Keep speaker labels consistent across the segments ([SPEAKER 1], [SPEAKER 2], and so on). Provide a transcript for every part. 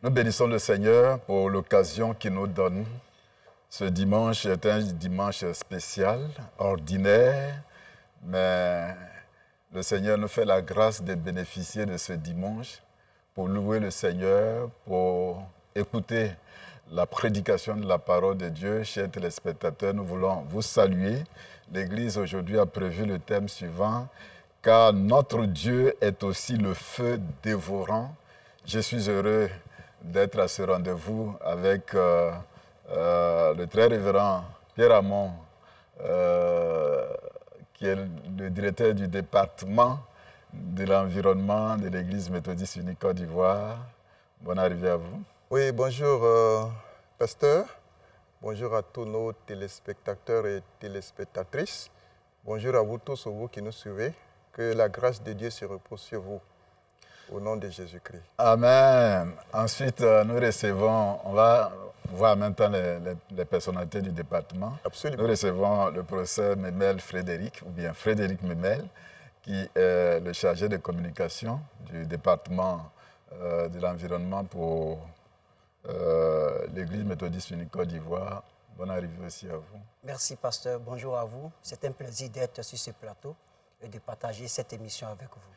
[SPEAKER 1] Nous bénissons le Seigneur pour l'occasion qu'il nous donne. Ce dimanche est un dimanche spécial, ordinaire, mais le Seigneur nous fait la grâce de bénéficier de ce dimanche pour louer le Seigneur, pour écouter la prédication de la parole de Dieu. Chers téléspectateurs, nous voulons vous saluer. L'Église aujourd'hui a prévu le thème suivant, « Car notre Dieu est aussi le feu dévorant ». Je suis heureux d'être à ce rendez-vous avec le très révérend Pierre Hamon, qui est le directeur du département de l'environnement de l'Église méthodiste unie Côte d'Ivoire. Bonne arrivée à vous.
[SPEAKER 2] Oui, bonjour pasteur. Bonjour à tous nos téléspectateurs et téléspectatrices. Bonjour à vous tous, vous qui nous suivez. Que la grâce de Dieu se repose sur vous. Au nom de Jésus-Christ.
[SPEAKER 1] Amen. Ensuite, nous recevons, on va voir maintenant les personnalités du département.
[SPEAKER 2] Absolument.
[SPEAKER 1] Nous recevons le professeur Memel Frédéric, ou bien Frédéric Memel, qui est le chargé de communication du département de l'environnement pour l'Église méthodiste unie Côte d'Ivoire. Bonne arrivée aussi à vous.
[SPEAKER 3] Merci, pasteur. Bonjour à vous. C'est un plaisir d'être sur ce plateau et de partager cette émission avec vous.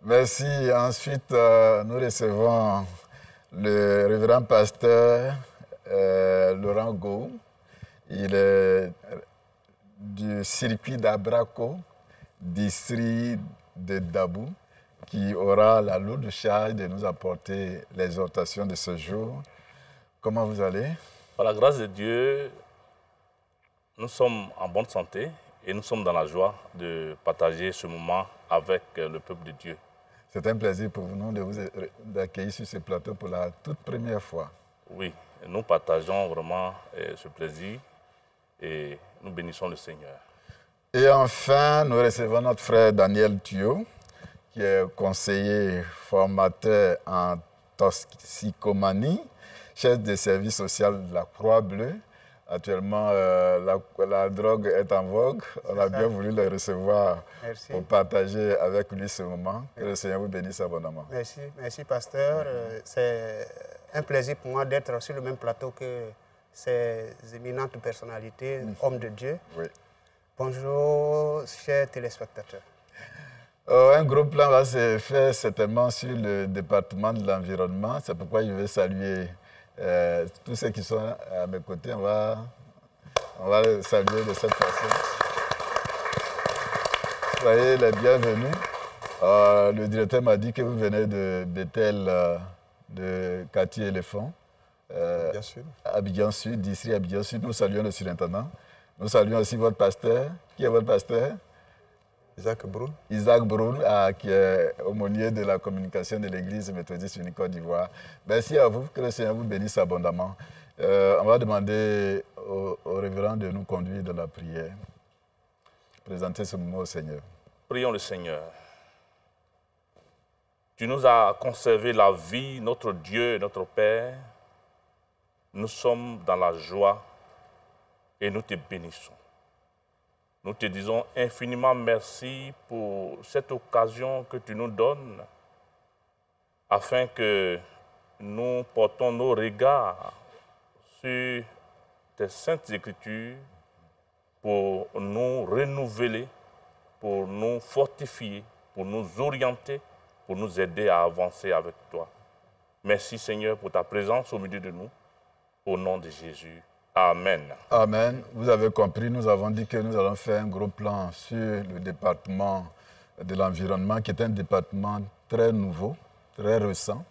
[SPEAKER 1] Merci. Ensuite, nous recevons le révérend pasteur Laurent Gou. Il est du circuit d'Abrako, district de Dabou, qui aura la lourde charge de nous apporter l'exhortation de ce jour. Comment vous allez?
[SPEAKER 4] Par la grâce de Dieu, nous sommes en bonne santé et nous sommes dans la joie de partager ce moment avec le peuple de Dieu.
[SPEAKER 1] C'est un plaisir pour nous de vous accueillir sur ce plateau pour la toute première fois.
[SPEAKER 4] Oui, nous partageons vraiment ce plaisir et nous bénissons le Seigneur.
[SPEAKER 1] Et enfin, nous recevons notre frère Daniel Thuot, qui est conseiller formateur en toxicomanie, chef de service social de la Croix-Bleue. Actuellement, la drogue est en vogue. On a bien voulu le recevoir. Merci. Pour partager avec lui ce moment. Que le Seigneur vous bénisse abondamment.
[SPEAKER 3] Merci pasteur. C'est un plaisir pour moi d'être sur le même plateau que ces éminentes personnalités, hommes de Dieu.
[SPEAKER 1] Oui.
[SPEAKER 3] Bonjour, chers téléspectateurs.
[SPEAKER 1] Un gros plan va se faire certainement sur le département de l'environnement. C'est pourquoi je vais saluer tous ceux qui sont à mes côtés. On va les saluer de cette façon. Soyez les bienvenus. Le directeur m'a dit que vous venez de Bethel, de quartier Éléphant.
[SPEAKER 2] Bien sûr.
[SPEAKER 1] Abidjan Sud, district Abidjan Sud. Nous saluons le surintendant. Nous saluons aussi votre pasteur. Qui est votre pasteur?
[SPEAKER 2] Isaac Broun.
[SPEAKER 1] Isaac Broun, qui est aumônier de la communication de l'Église méthodiste unie Côte d'Ivoire. Merci à vous, que le Seigneur vous bénisse abondamment. On va demander au révérend de nous conduire dans la prière. Présenter ce moment au Seigneur.
[SPEAKER 4] Prions le Seigneur. Tu nous as conservé la vie, notre Dieu et notre Père. Nous sommes dans la joie et nous te bénissons. Nous te disons infiniment merci pour cette occasion que tu nous donnes afin que nous portons nos regards sur tes saintes écritures pour nous renouveler, pour nous fortifier, pour nous orienter, pour nous aider à avancer avec toi. Merci Seigneur pour ta présence au milieu de nous, au nom de Jésus. Amen.
[SPEAKER 1] Amen. Vous avez compris, nous avons dit que nous allons faire un gros plan sur le département de l'environnement, qui est un département très nouveau, très récent.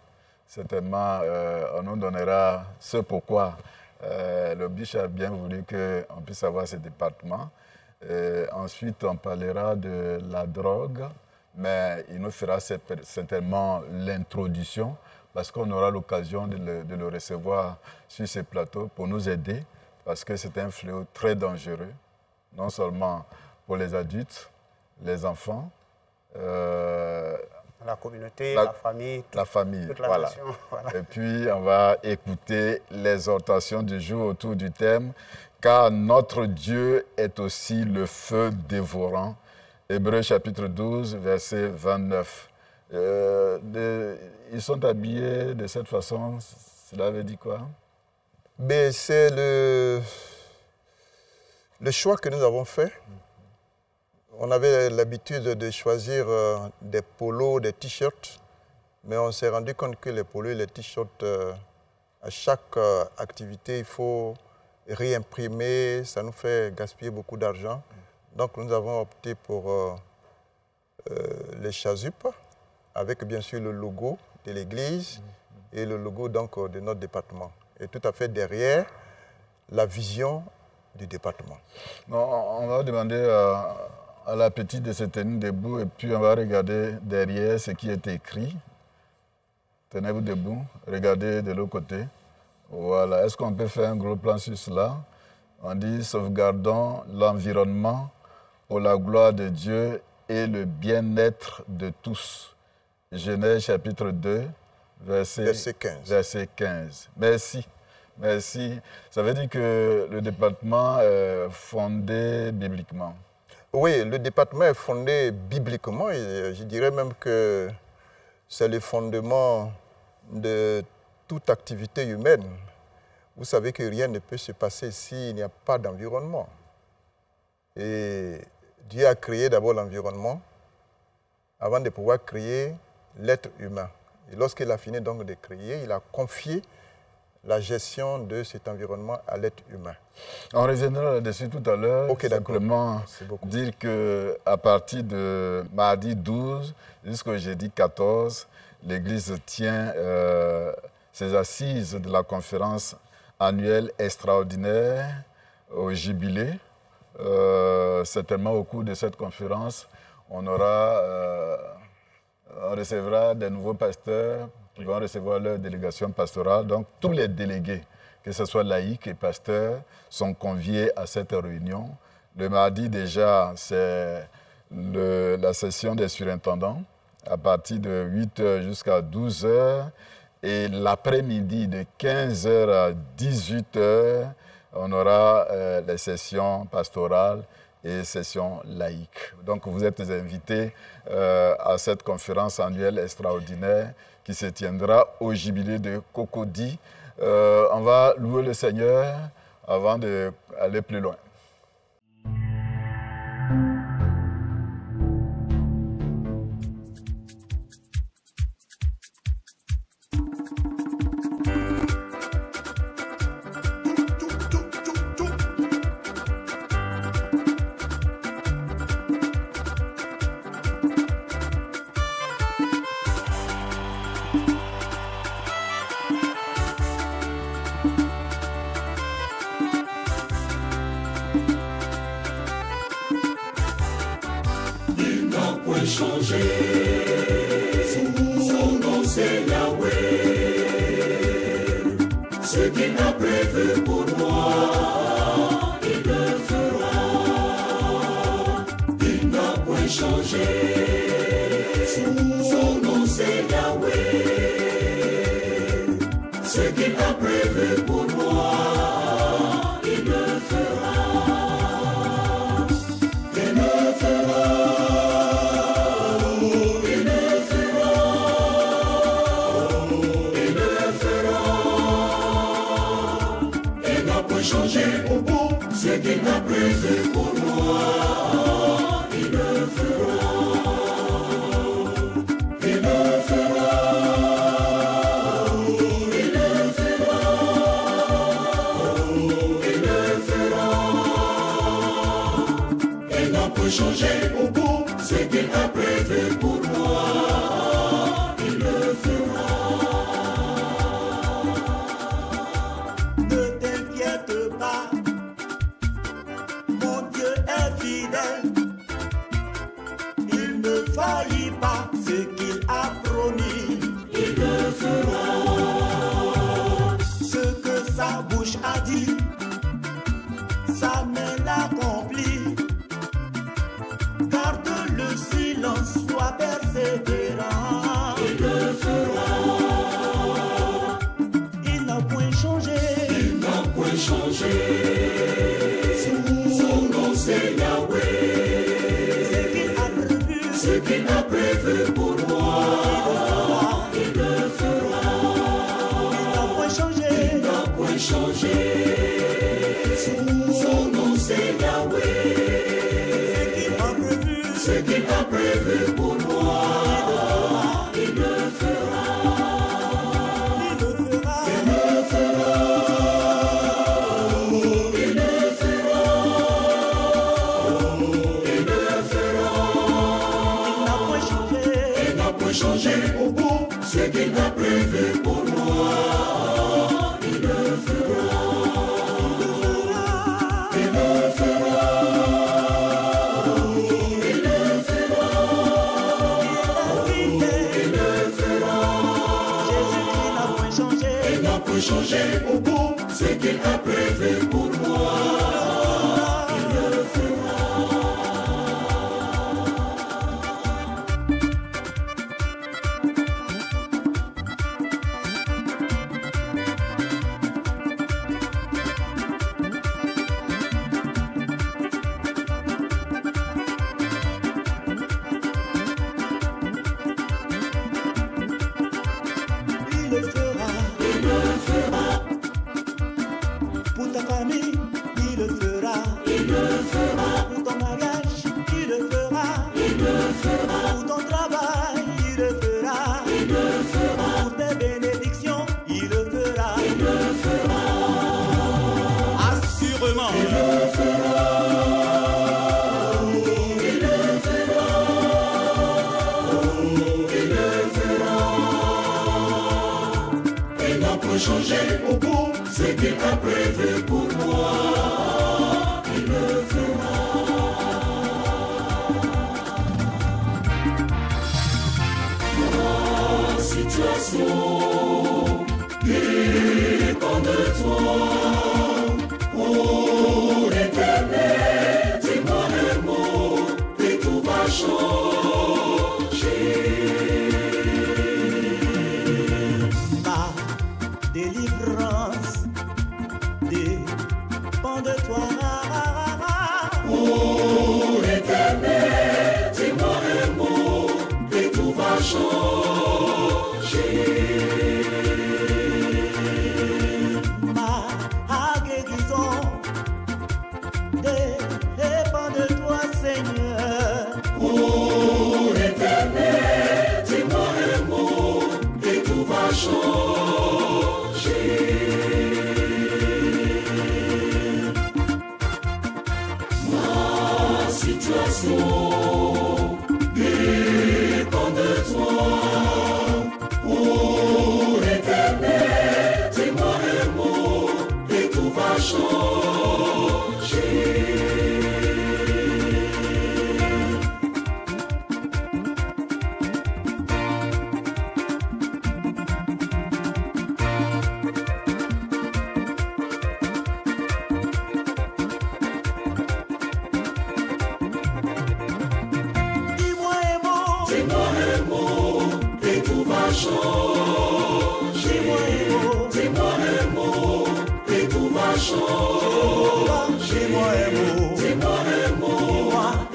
[SPEAKER 1] Certainement, on nous donnera ce pourquoi le biche a bien voulu qu'on puisse avoir ce département. Ensuite, on parlera de la drogue, mais il nous fera certainement l'introduction, parce qu'on aura l'occasion de le recevoir sur ce plateau pour nous aider, parce que c'est un fléau très dangereux, non seulement pour les adultes, les enfants,
[SPEAKER 3] la communauté, la famille,
[SPEAKER 1] toute la
[SPEAKER 3] voilà.
[SPEAKER 1] Nation. Voilà. Et puis, on va écouter l'exhortation du jour autour du thème « Car notre Dieu est aussi le feu dévorant ». Hébreux chapitre 12, verset 29. Ils sont habillés de cette façon, cela veut dire quoi?
[SPEAKER 2] C'est le choix que nous avons fait. On avait l'habitude de choisir des polos, des t-shirts, mais on s'est rendu compte que les polos et les t-shirts, à chaque activité, il faut réimprimer, ça nous fait gaspiller beaucoup d'argent. Donc nous avons opté pour les chasubles, avec bien sûr le logo de l'église et le logo donc, de notre département. Et tout à fait derrière, la vision du département.
[SPEAKER 1] Non, on va demander à la petite de se tenir debout et puis on va regarder derrière ce qui est écrit. Tenez-vous debout, regardez de l'autre côté. Voilà, est-ce qu'on peut faire un gros plan sur cela? On dit « Sauvegardons l'environnement pour la gloire de Dieu et le bien-être de tous ». Genèse chapitre 2, verset 15. Merci. Merci. Ça veut dire que le département est fondé bibliquement.
[SPEAKER 2] Oui, le département est fondé bibliquement et je dirais même que c'est le fondement de toute activité humaine. Vous savez que rien ne peut se passer s'il n'y a pas d'environnement. Et Dieu a créé d'abord l'environnement avant de pouvoir créer l'être humain. Et lorsqu'il a fini donc de créer, il a confié la gestion de cet environnement à l'être humain.
[SPEAKER 1] On reviendra là-dessus tout à l'heure.
[SPEAKER 2] Ok,
[SPEAKER 1] simplement dire qu'à partir de mardi 12 jusqu'au jeudi 14, l'Église tient ses assises de la conférence annuelle extraordinaire au Jubilé. Certainement au cours de cette conférence, on recevra des nouveaux pasteurs qui vont recevoir leur délégation pastorale. Donc, tous les délégués, que ce soit laïcs et pasteurs, sont conviés à cette réunion. Le mardi, déjà, c'est la session des surintendants, à partir de 8h jusqu'à 12h. Et l'après-midi, de 15h à 18h, on aura les sessions pastorales et sessions laïques. Donc, vous êtes invités à cette conférence annuelle extraordinaire qui se tiendra au Jubilé de Cocody. On va louer le Seigneur avant d'aller plus loin.
[SPEAKER 5] Ce qu'il a prévu pour moi. changer. Son nom c'est Yahweh. Ce qu'il a prévu pour moi, il le fera. Il le fera. Il le fera. Il le fera. Il le fera. Il n'a point changé. Il n'a point changé au bout. Ce qu'il a prévu pour moi, il le fera. Il le fera. Changer au bout ce qu'il a prévu pour moi, il le fera. Il le fera. Il le fera. Pour ta famille, il le fera. Il le fera. Pour ton mariage, il le fera. Il le fera. Pour ton travail, il le fera. Il le fera. Pour tes bénédictions, il le fera. Il le fera. Assurément. Il le fera. Il le fera. Il le fera. Il n'a pas changé au bout ce qu'il a prévu pour moi, il le fera. Ma situation dépend de toi. Oh l'Éternel, dis-moi un mot et tout va changer. Ma délivrance dépend de toi. Oh l'Éternel, dis-moi un mot et tout va changer. Ma guérison dépend de toi, Seigneur. Oh l'Éternel, dis-moi un mot et tout va changer. Situation dépend de toi. Oh l'Éternel, dis-moi un mot et tout va changer. Dis-moi un mot et tout va changer. Dis-moi un mot, dis-moi un mot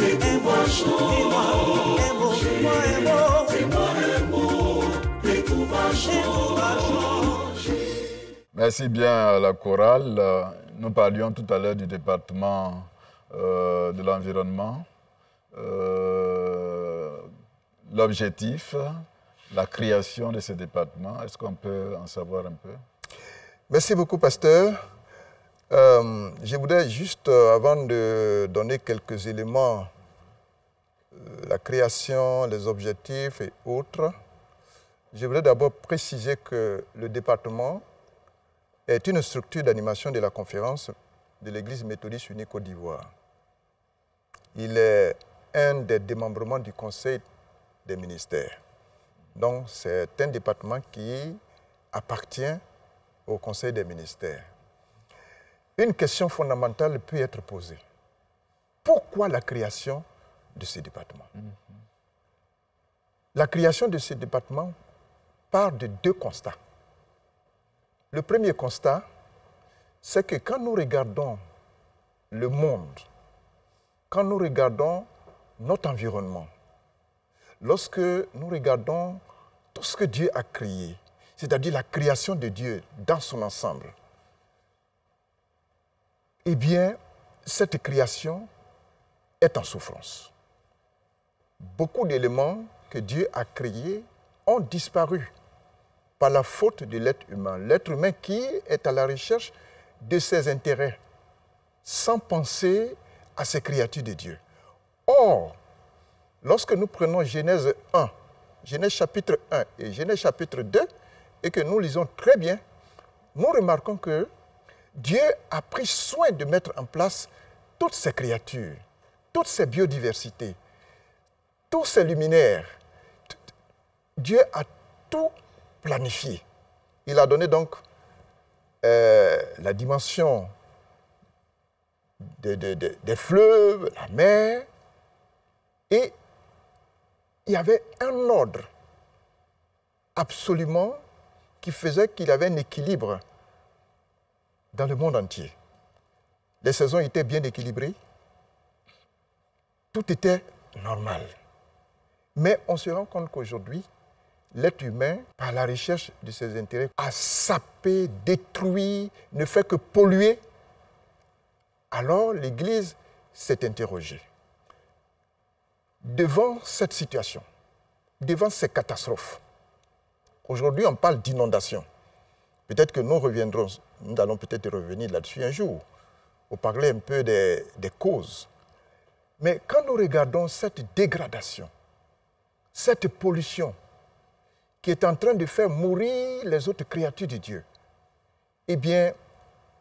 [SPEAKER 5] et tout va changer. Dis-moi un mot et tout va changer.
[SPEAKER 1] Merci bien à la chorale. Nous parlions tout à l'heure du département de l'environnement. L'objectif, la création de ce département, est-ce qu'on peut en savoir un peu?
[SPEAKER 2] Merci beaucoup, pasteur. Je voudrais juste, avant de donner quelques éléments, la création, les objectifs et autres, je voudrais d'abord préciser que le département est une structure d'animation de la conférence de l'Église méthodiste unie Côte d'Ivoire. Il est un des démembrements du Conseil des ministères. Donc, c'est un département qui appartient au Conseil des ministères. Une question fondamentale peut être posée. Pourquoi la création de ce département? La création de ce département part de deux constats. Le premier constat, c'est que quand nous regardons le monde, quand nous regardons notre environnement, lorsque nous regardons tout ce que Dieu a créé, c'est-à-dire la création de Dieu dans son ensemble, eh bien, cette création est en souffrance. Beaucoup d'éléments que Dieu a créés ont disparu par la faute de l'être humain. L'être humain qui est à la recherche de ses intérêts, sans penser à ces créatures de Dieu. Or, lorsque nous prenons Genèse 1, Genèse chapitre 1 et Genèse chapitre 2, et que nous lisons très bien, nous remarquons que Dieu a pris soin de mettre en place toutes ces créatures, toutes ces biodiversités, tous ces luminaires. Dieu a tout planifié. Il a donné donc la dimension des fleuves, la mer, et il y avait un ordre absolument qui faisait qu'il y avait un équilibre dans le monde entier. Les saisons étaient bien équilibrées, tout était normal. Mais on se rend compte qu'aujourd'hui, l'être humain, par la recherche de ses intérêts, a sapé, détruit, ne fait que polluer. Alors l'Église s'est interrogée. Devant cette situation, devant ces catastrophes, aujourd'hui on parle d'inondation. Peut-être que nous reviendrons, nous allons peut-être revenir là-dessus un jour, pour parler un peu des causes. Mais quand nous regardons cette dégradation, cette pollution qui est en train de faire mourir les autres créatures de Dieu, eh bien,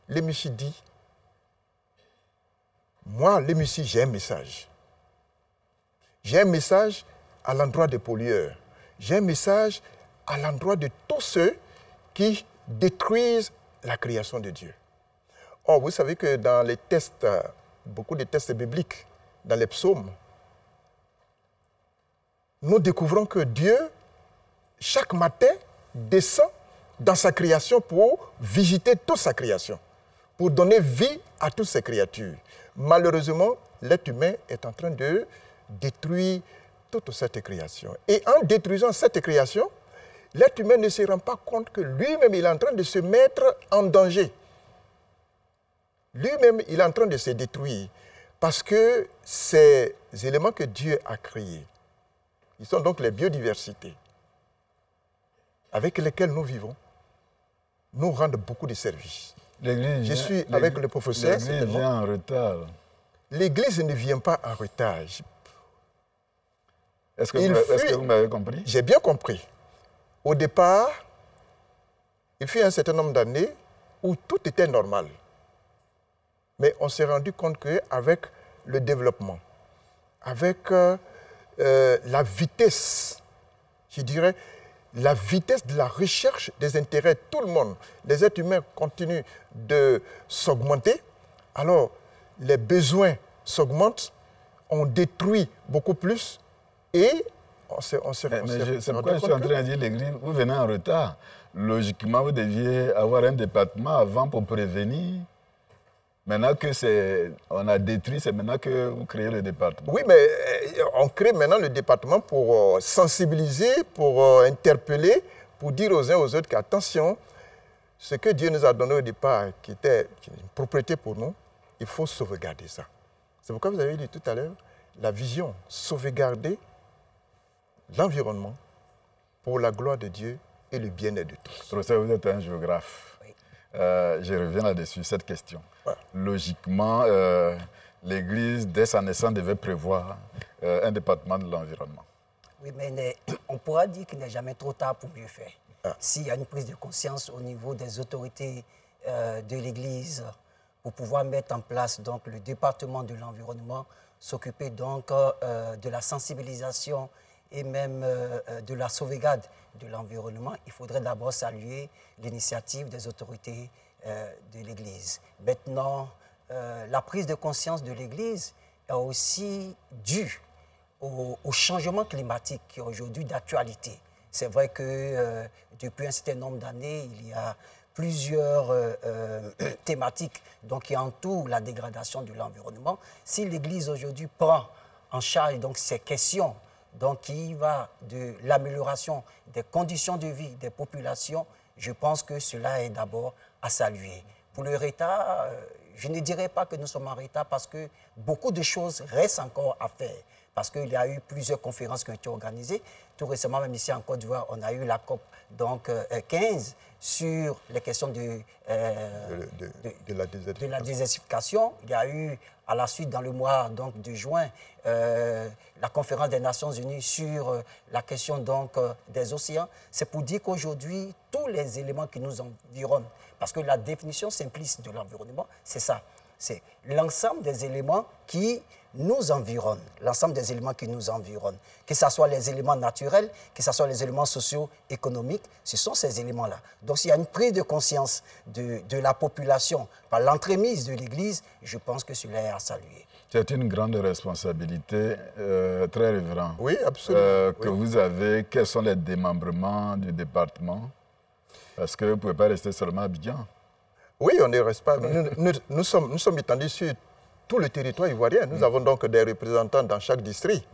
[SPEAKER 2] l'Émissy dit, moi, l'Émissy, j'ai un message. J'ai un message à l'endroit des pollueurs. J'ai un message à l'endroit de tous ceux qui détruisent la création de Dieu. Or, vous savez que dans les textes, beaucoup de textes bibliques, dans les psaumes, nous découvrons que Dieu, chaque matin, descend dans sa création pour visiter toute sa création, pour donner vie à toutes ses créatures. Malheureusement, l'être humain est en train de détruire toute cette création. Et en détruisant cette création, l'être humain ne se rend pas compte que lui-même, il est en train de se mettre en danger. Lui-même, il est en train de se détruire. Parce que ces éléments que Dieu a créés, ils sont donc les biodiversités avec lesquelles nous vivons, nous rendent beaucoup de services. Je suis avec le professeur.
[SPEAKER 1] L'Église vient en retard.
[SPEAKER 2] L'Église ne vient pas en retard.
[SPEAKER 1] Est-ce que vous m'avez compris? J'ai
[SPEAKER 2] bien compris. Au départ, il fut un certain nombre d'années où tout était normal. Mais on s'est rendu compte qu'avec le développement, avec la vitesse, je dirais, la vitesse de la recherche des intérêts, tout le monde, les êtres humains continuent de s'augmenter, alors les besoins s'augmentent, on détruit beaucoup plus et on s'est
[SPEAKER 1] c'est pourquoi je suis en train de dire, l'Église, vous venez en retard. Logiquement, vous deviez avoir un département avant pour prévenir. Maintenant qu'on a détruit, c'est maintenant que vous créez le département.
[SPEAKER 2] Oui, mais on crée maintenant le département pour sensibiliser, pour interpeller, pour dire aux uns aux autres qu'attention, ce que Dieu nous a donné au départ, qui était une propriété pour nous, il faut sauvegarder ça. C'est pourquoi vous avez dit tout à l'heure, la vision, sauvegarder l'environnement pour la gloire de Dieu et le bien-être de tous.
[SPEAKER 1] Professeur, vous êtes un géographe. Oui. Je reviens là-dessus, cette question. Ouais. Logiquement, l'Église, dès sa naissance, devait prévoir un département de l'environnement.
[SPEAKER 6] Oui, mais on pourra dire qu'il n'est jamais trop tard pour mieux faire. Ah. S'il y a une prise de conscience au niveau des autorités de l'Église pour pouvoir mettre en place donc, le département de l'environnement, s'occuper donc de la sensibilisation et même de la sauvegarde de l'environnement, il faudrait d'abord saluer l'initiative des autorités de l'Église. Maintenant, la prise de conscience de l'Église est aussi due au changement climatique qui est aujourd'hui d'actualité. C'est vrai que depuis un certain nombre d'années, il y a plusieurs thématiques donc, qui entourent la dégradation de l'environnement. Si l'Église aujourd'hui prend en charge donc, ces questions, donc qui va de l'amélioration des conditions de vie des populations, je pense que cela est d'abord à saluer. Pour le retard, je ne dirais pas que nous sommes en retard parce que beaucoup de choses restent encore à faire. Parce qu'il y a eu plusieurs conférences qui ont été organisées. Tout récemment, même ici en Côte d'Ivoire, on a eu la COP donc, 15 sur les questions de la désertification. Il y a eu, à la suite, dans le mois donc, de juin, la conférence des Nations Unies sur la question donc, des océans. C'est pour dire qu'aujourd'hui, tous les éléments qui nous environnent, parce que la définition simpliste de l'environnement, c'est ça. C'est l'ensemble des éléments qui nous environnent, l'ensemble des éléments qui nous environnent, que ce soit les éléments naturels, que ce soit les éléments socio-économiques, ce sont ces éléments-là. Donc s'il y a une prise de conscience de la population par l'entremise de l'Église, je pense que cela est à saluer.
[SPEAKER 1] C'est une grande responsabilité, très révérend.
[SPEAKER 2] Oui, absolument.
[SPEAKER 1] Que vous avez. Quels sont les démembrements du département? Parce que vous ne pouvez pas rester seulement à Abidjan.
[SPEAKER 2] Oui, on ne reste pas. Nous sommes étendus sur tout le territoire ivoirien. Nous avons donc des représentants dans chaque district.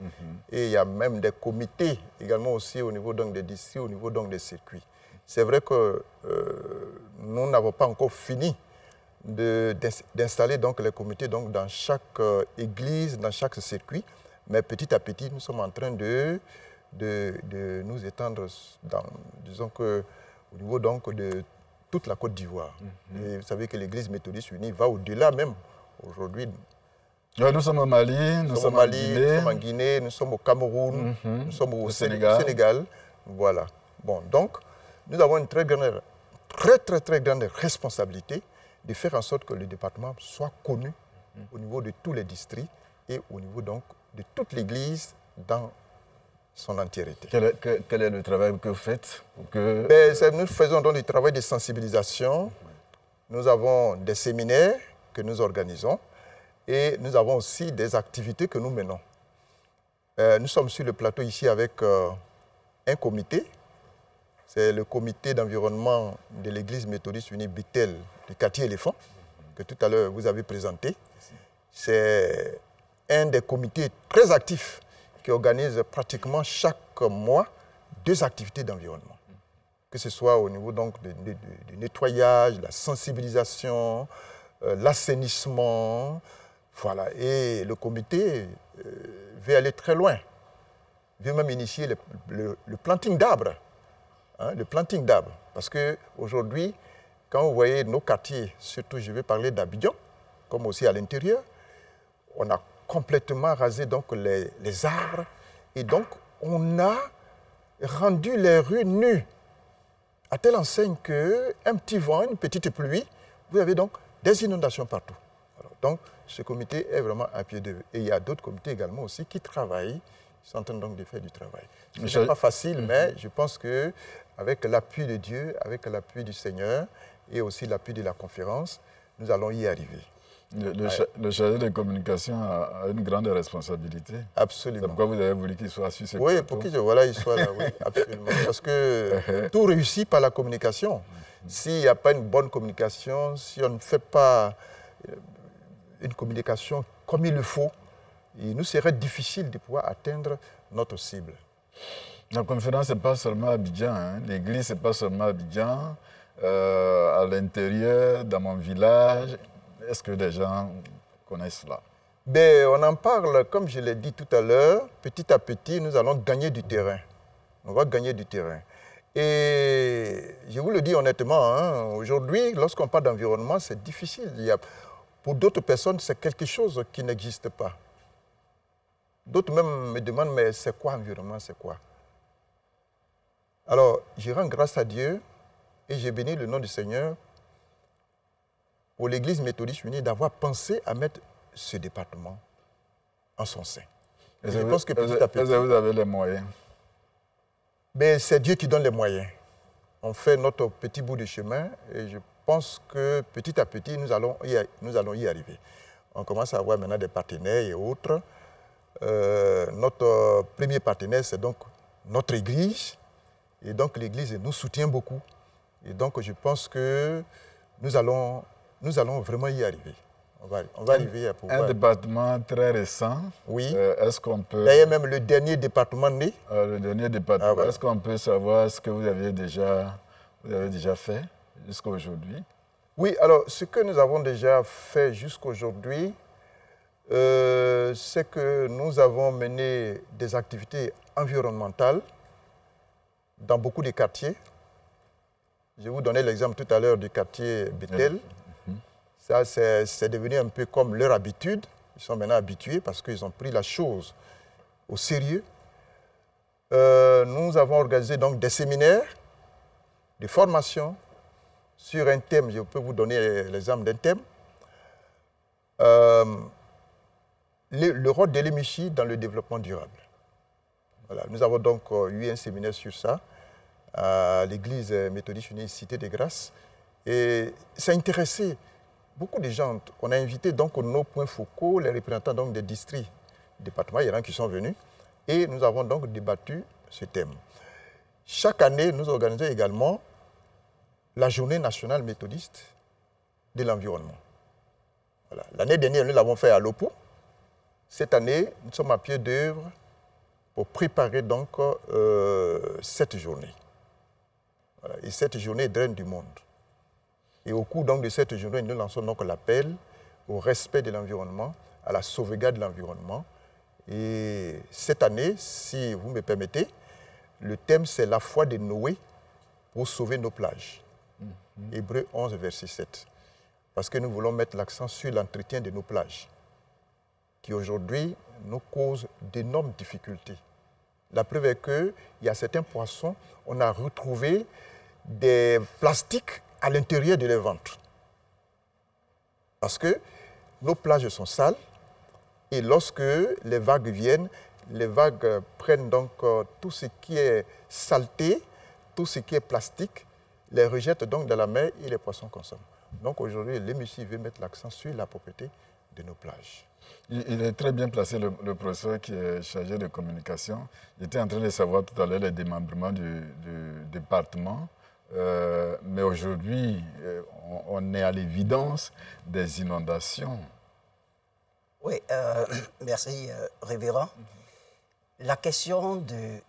[SPEAKER 2] Et il y a même des comités également aussi au niveau donc, des districts, au niveau donc, des circuits. C'est vrai que nous n'avons pas encore fini d'installer donc, les comités donc, dans chaque église, dans chaque circuit. Mais petit à petit, nous sommes en train de nous étendre, disons que, au niveau donc, de toute la Côte d'Ivoire. Et vous savez que l'Église méthodiste unie va au-delà même. Aujourd'hui,
[SPEAKER 1] nous sommes au Mali, nous sommes en
[SPEAKER 2] Guinée, nous sommes au Cameroun, nous sommes au Sénégal. Voilà. Bon, donc, nous avons une très grande responsabilité de faire en sorte que le département soit connu au niveau de tous les districts et au niveau donc de toute l'Église dans son entièreté.
[SPEAKER 1] Quel est le travail que vous faites
[SPEAKER 2] Nous faisons donc du travail de sensibilisation. Nous avons des séminaires que nous organisons et nous avons aussi des activités que nous menons. Nous sommes sur le plateau ici avec un comité. C'est le comité d'environnement de l'Église méthodiste unie Bethel du quartier Éléphant, que tout à l'heure vous avez présenté. C'est un des comités très actifs qui organise pratiquement chaque mois 2 activités d'environnement. Que ce soit au niveau donc du nettoyage, la sensibilisation, l'assainissement. Voilà. Et le comité veut aller très loin. Veut même initier le planting d'arbres. Hein, le planting d'arbres. Parce qu'aujourd'hui, quand vous voyez nos quartiers, surtout je vais parler d'Abidjan, comme aussi à l'intérieur, on a complètement rasé donc les arbres et donc on a rendu les rues nues à telle enseigne qu'un petit vent, une petite pluie, vous avez donc des inondations partout. Alors, donc ce comité est vraiment à pied d'œuvre. Et il y a d'autres comités également aussi qui travaillent, ils sont en train donc de faire du travail. Ce n'est pas facile, mais je pense qu'avec l'appui de Dieu, avec l'appui du Seigneur et aussi l'appui de la conférence, nous allons y arriver.
[SPEAKER 1] Le chargé de communication a une grande responsabilité.
[SPEAKER 2] Absolument.
[SPEAKER 1] C'est pourquoi vous avez voulu qu'il soit sur ce plateau.
[SPEAKER 2] Oui, pour qu'il soit là, oui, absolument. Parce que tout réussit par la communication. S'il n'y a pas une bonne communication, si on ne fait pas une communication comme il le faut, il nous serait difficile de pouvoir atteindre notre cible.
[SPEAKER 1] La conférence, ce n'est pas seulement à Abidjan. Hein. L'église, ce n'est pas seulement à Abidjan. À l'intérieur, dans mon village, est-ce que les gens connaissent cela?
[SPEAKER 2] On en parle, comme je l'ai dit tout à l'heure, petit à petit, nous allons gagner du terrain. On va gagner du terrain. Et je vous le dis honnêtement, hein, aujourd'hui, lorsqu'on parle d'environnement, c'est difficile. Pour d'autres personnes, c'est quelque chose qui n'existe pas. D'autres même me demandent, mais c'est quoi environnement, c'est quoi? Alors, je rends grâce à Dieu et j'ai béni le nom du Seigneur pour l'Église méthodiste unie d'avoir pensé à mettre ce département en son sein.
[SPEAKER 1] Je pense que petit à petit, vous avez les moyens.
[SPEAKER 2] C'est Dieu qui donne les moyens. On fait notre petit bout de chemin et je pense que petit à petit, nous allons y arriver. On commence à avoir maintenant des partenaires et autres. Notre premier partenaire, c'est donc notre Église. Et donc l'Église nous soutient beaucoup. Et donc je pense que nous allons vraiment y arriver. On va arriver à pouvoir...
[SPEAKER 1] Un département très récent.
[SPEAKER 2] Oui.
[SPEAKER 1] Est-ce qu'on peut...
[SPEAKER 2] D'ailleurs, même le dernier département né.
[SPEAKER 1] Le dernier département.
[SPEAKER 2] Ah, voilà.
[SPEAKER 1] Est-ce qu'on peut savoir ce que vous avez déjà fait jusqu'à aujourd'hui?
[SPEAKER 2] Oui, alors ce que nous avons déjà fait jusqu'aujourd'hui, c'est que nous avons mené des activités environnementales dans beaucoup de quartiers. Je vous donnais l'exemple tout à l'heure du quartier Bethel. Ça, c'est devenu un peu comme leur habitude. Ils sont maintenant habitués parce qu'ils ont pris la chose au sérieux. Nous avons organisé donc des séminaires, des formations sur un thème. Je peux vous donner l'exemple d'un thème. Le rôle de l'EMICHI dans le développement durable. Voilà. Nous avons donc eu un séminaire sur ça à l'église méthodiste unie Cité des Grâces. Et ça a intéressé beaucoup de gens. On a invité donc nos points focaux, les représentants donc, des districts, départements, il y en a qui sont venus. Et nous avons donc débattu ce thème. Chaque année, nous organisons également la journée nationale méthodiste de l'environnement. Voilà. L'année dernière, nous l'avons fait à Lopo. Cette année, nous sommes à pied d'œuvre pour préparer donc cette journée. Voilà. Et cette journée draine du monde. Et au cours donc, de cette journée, nous lançons donc l'appel au respect de l'environnement, à la sauvegarde de l'environnement. Et cette année, si vous me permettez, le thème c'est la foi de Noé pour sauver nos plages. Hébreux 11, verset 7. Parce que nous voulons mettre l'accent sur l'entretien de nos plages, qui aujourd'hui nous cause d'énormes difficultés. La preuve est qu'il y a certains poissons, on a retrouvé des plastiques à l'intérieur de leurs ventres. Parce que nos plages sont sales et lorsque les vagues viennent, les vagues prennent donc tout ce qui est saleté, tout ce qui est plastique, les rejettent donc dans la mer et les poissons consomment. Donc aujourd'hui, l'EMICHI veut mettre l'accent sur la propreté de nos plages.
[SPEAKER 1] Il est très bien placé, le professeur qui est chargé de communication. J'étais en train de savoir tout à l'heure les démembrements du département. Mais aujourd'hui, on est à l'évidence des inondations.
[SPEAKER 6] Oui, merci, révérend. La question de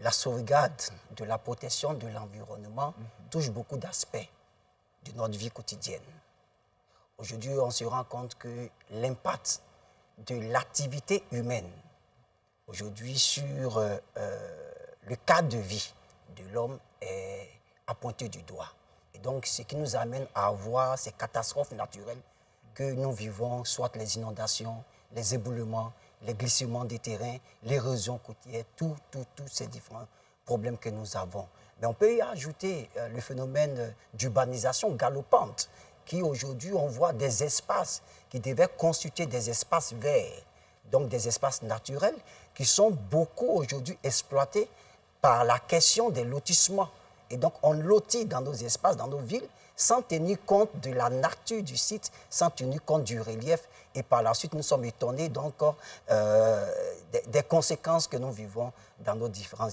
[SPEAKER 6] la sauvegarde, de la protection de l'environnement touche beaucoup d'aspects de notre vie quotidienne. Aujourd'hui, on se rend compte que l'impact de l'activité humaine aujourd'hui sur le cadre de vie de l'homme est à pointer du doigt. Et donc, ce qui nous amène à avoir ces catastrophes naturelles que nous vivons, soit les inondations, les éboulements, les glissements des terrains, l'érosion côtière, tous ces différents problèmes que nous avons. Mais on peut y ajouter le phénomène d'urbanisation galopante, qui aujourd'hui, on voit des espaces qui devaient constituer des espaces verts, donc des espaces naturels, qui sont beaucoup aujourd'hui exploités par la question des lotissements. Et donc, on lotit dans nos espaces, dans nos villes, sans tenir compte de la nature du site, sans tenir compte du relief. Et par la suite, nous sommes étonnés donc, des conséquences que nous vivons dans nos différents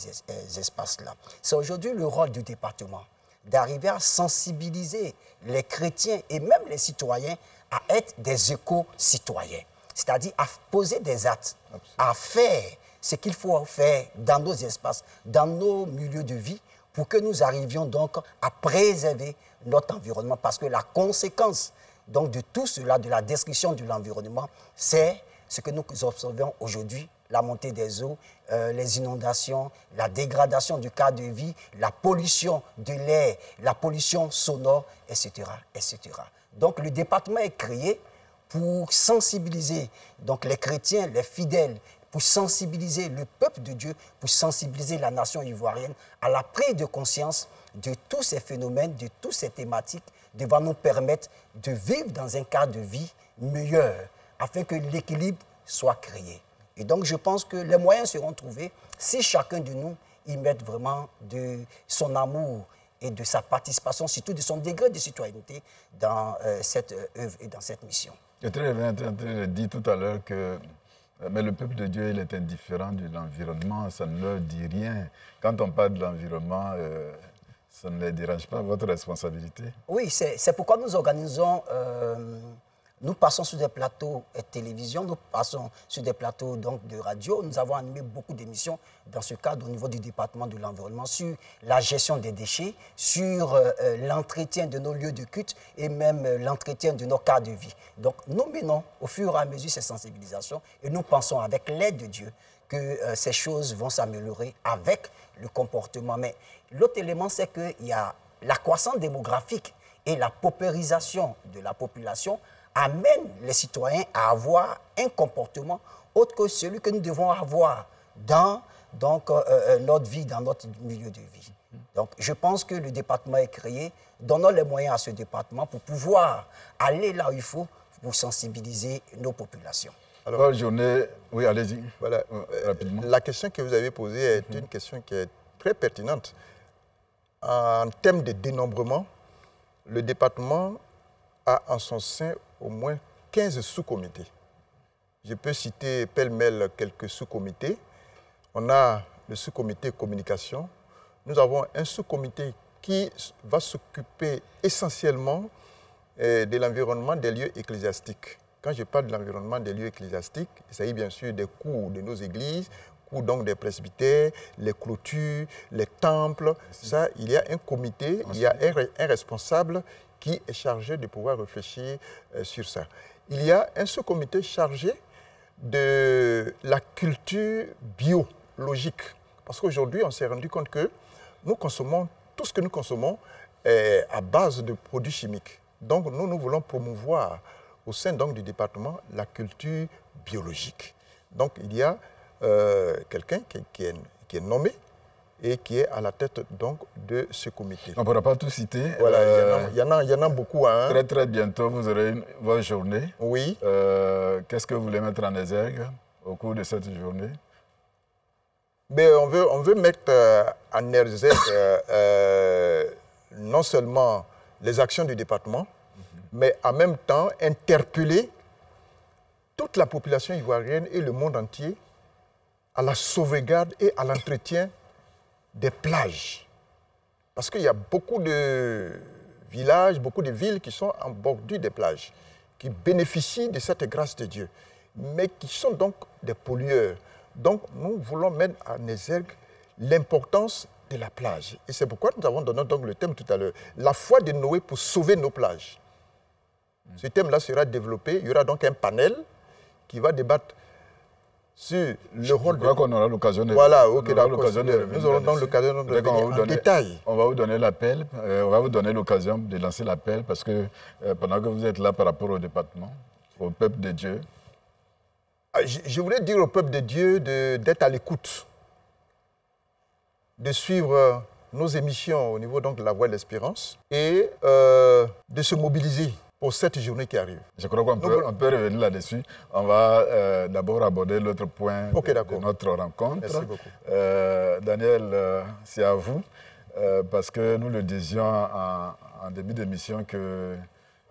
[SPEAKER 6] espaces-là. C'est aujourd'hui le rôle du département d'arriver à sensibiliser les chrétiens et même les citoyens à être des éco-citoyens. C'est-à-dire à poser des actes, à faire ce qu'il faut faire dans nos espaces, dans nos milieux de vie, pour que nous arrivions donc à préserver notre environnement. Parce que la conséquence donc, de tout cela, de la destruction de l'environnement, c'est ce que nous observons aujourd'hui, la montée des eaux, les inondations, la dégradation du cadre de vie, la pollution de l'air, la pollution sonore, etc., etc. Donc le département est créé pour sensibiliser donc, les chrétiens, les fidèles, pour sensibiliser le peuple de Dieu, pour sensibiliser la nation ivoirienne à la prise de conscience de tous ces phénomènes, de toutes ces thématiques, devant nous permettre de vivre dans un cadre de vie meilleur, afin que l'équilibre soit créé. Et donc, je pense que les moyens seront trouvés si chacun de nous y met vraiment de son amour et de sa participation, surtout de son degré de citoyenneté dans cette œuvre et dans cette mission.
[SPEAKER 1] Je te dit tout à l'heure que mais le peuple de Dieu, il est indifférent de l'environnement, ça ne leur dit rien. Quand on parle de l'environnement, ça ne les dérange pas, votre responsabilité?
[SPEAKER 6] Oui, c'est pourquoi nous organisons Nous passons sur des plateaux de télévision, nous passons sur des plateaux donc, de radio. Nous avons animé beaucoup d'émissions dans ce cadre au niveau du département de l'environnement sur la gestion des déchets, sur l'entretien de nos lieux de culte et même l'entretien de nos cas de vie. Donc nous menons au fur et à mesure ces sensibilisations et nous pensons avec l'aide de Dieu que ces choses vont s'améliorer avec le comportement. Mais l'autre élément, c'est qu'il y a la croissance démographique et la paupérisation de la population amène les citoyens à avoir un comportement autre que celui que nous devons avoir dans notre vie, dans notre milieu de vie. Donc, je pense que le département est créé. Donnons les moyens à ce département pour pouvoir aller là où il faut pour sensibiliser nos populations.
[SPEAKER 1] Alors, journée, oui, allez-y.
[SPEAKER 2] Voilà.
[SPEAKER 1] Rapidement.
[SPEAKER 2] La question que vous avez posée est une question qui est très pertinente. En termes de dénombrement, le département a en son sein au moins 15 sous-comités. Je peux citer pêle-mêle quelques sous-comités. On a le sous-comité communication. Nous avons un sous-comité qui va s'occuper essentiellement de l'environnement des lieux ecclésiastiques. Quand je parle de l'environnement des lieux ecclésiastiques, il s'agit bien sûr des cours de nos églises, cours donc des presbytères, les clôtures, les temples. Ça, il y a un comité, il y a un responsable qui est chargé de pouvoir réfléchir sur ça. Il y a un sous-comité chargé de la culture biologique. Parce qu'aujourd'hui, on s'est rendu compte que nous consommons, tout ce que nous consommons est à base de produits chimiques. Donc, nous voulons promouvoir au sein donc, du département la culture biologique. Donc, il y a quelqu'un qui est nommé et qui est à la tête donc, de ce comité.
[SPEAKER 1] On ne pourra pas tout citer.
[SPEAKER 2] Voilà, il y en a beaucoup. Hein.
[SPEAKER 1] Très, très bientôt, vous aurez votre journée.
[SPEAKER 2] Oui.
[SPEAKER 1] Qu'est-ce que vous voulez mettre en exergue au cours de cette journée?
[SPEAKER 2] Mais on veut mettre en exergue non seulement les actions du département, mais en même temps interpeller toute la population ivoirienne et le monde entier à la sauvegarde et à l'entretien des plages. Parce qu'il y a beaucoup de villages, beaucoup de villes qui sont en bordure des plages, qui bénéficient de cette grâce de Dieu, mais qui sont donc des pollueurs. Donc nous voulons mettre en exergue l'importance de la plage. Et c'est pourquoi nous avons donné donc le thème tout à l'heure, la foi de Noé pour sauver nos plages. Ce thème-là sera développé, il y aura donc un panel qui va débattre sur le rôle
[SPEAKER 1] Je crois qu'on aura l'occasion de...
[SPEAKER 2] Voilà, ok, d'accord.
[SPEAKER 1] Nous aurons donc l'occasion de revenir
[SPEAKER 2] en détail.
[SPEAKER 1] On va vous donner l'appel, on va vous donner l'occasion de lancer l'appel parce que pendant que vous êtes là par rapport au département, au peuple de Dieu...
[SPEAKER 2] Je voulais dire au peuple de Dieu d'être à l'écoute, de suivre nos émissions au niveau donc, de la Voix de l'Espérance et de se mobiliser pour cette journée qui arrive.
[SPEAKER 1] Je crois qu'on peut revenir là-dessus. On va d'abord aborder l'autre point de notre rencontre.
[SPEAKER 2] Merci beaucoup.
[SPEAKER 1] Daniel, c'est à vous, parce que nous le disions en début d'émission que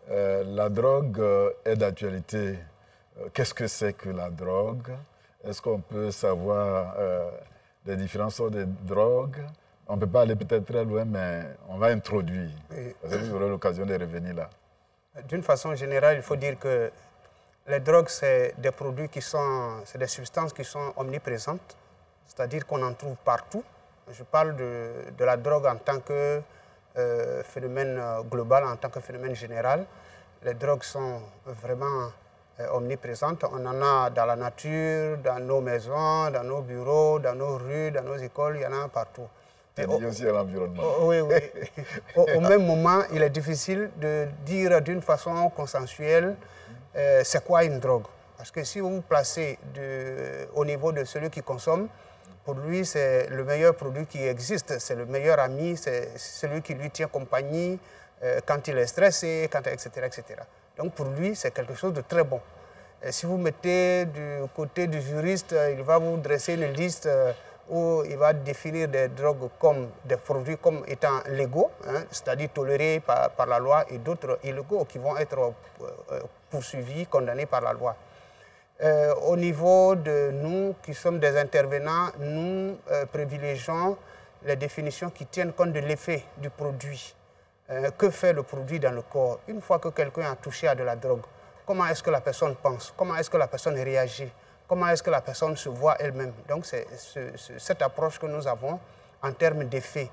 [SPEAKER 1] la drogue est d'actualité. Qu'est-ce que c'est que la drogue? Est-ce qu'on peut savoir les différentes sortes de drogues? On ne peut pas aller peut-être très loin, mais on va introduire. Parce que vous aurez l'occasion de revenir là.
[SPEAKER 3] D'une façon générale, il faut dire que les drogues, c'est des produits c'est des substances qui sont omniprésentes, c'est-à-dire qu'on en trouve partout. Je parle de la drogue en tant que phénomène global, en tant que phénomène général. Les drogues sont vraiment omniprésentes. On en a dans la nature, dans nos maisons, dans nos bureaux, dans nos rues, dans nos écoles, il y en a partout.
[SPEAKER 1] C'est lié aussi à l'environnement.
[SPEAKER 3] Oui, oui. Au même moment, il est difficile de dire d'une façon consensuelle c'est quoi une drogue. Parce que si vous vous placez au niveau de celui qui consomme, pour lui, c'est le meilleur produit qui existe, c'est le meilleur ami, c'est celui qui lui tient compagnie quand il est stressé, etc., etc. Donc pour lui, c'est quelque chose de très bon. Et si vous mettez du côté du juriste, il va vous dresser une liste où il va définir des drogues comme des produits comme étant légaux, hein, c'est-à-dire tolérés par la loi, et d'autres illégaux qui vont être poursuivis, condamnés par la loi. Au niveau de nous qui sommes des intervenants, nous privilégions les définitions qui tiennent compte de l'effet du produit. Que fait le produit dans le corps? Une fois que quelqu'un a touché à de la drogue, comment est-ce que la personne pense, comment est-ce que la personne réagit, comment est-ce que la personne se voit elle-même. Donc c'est cette approche que nous avons en termes d'effets.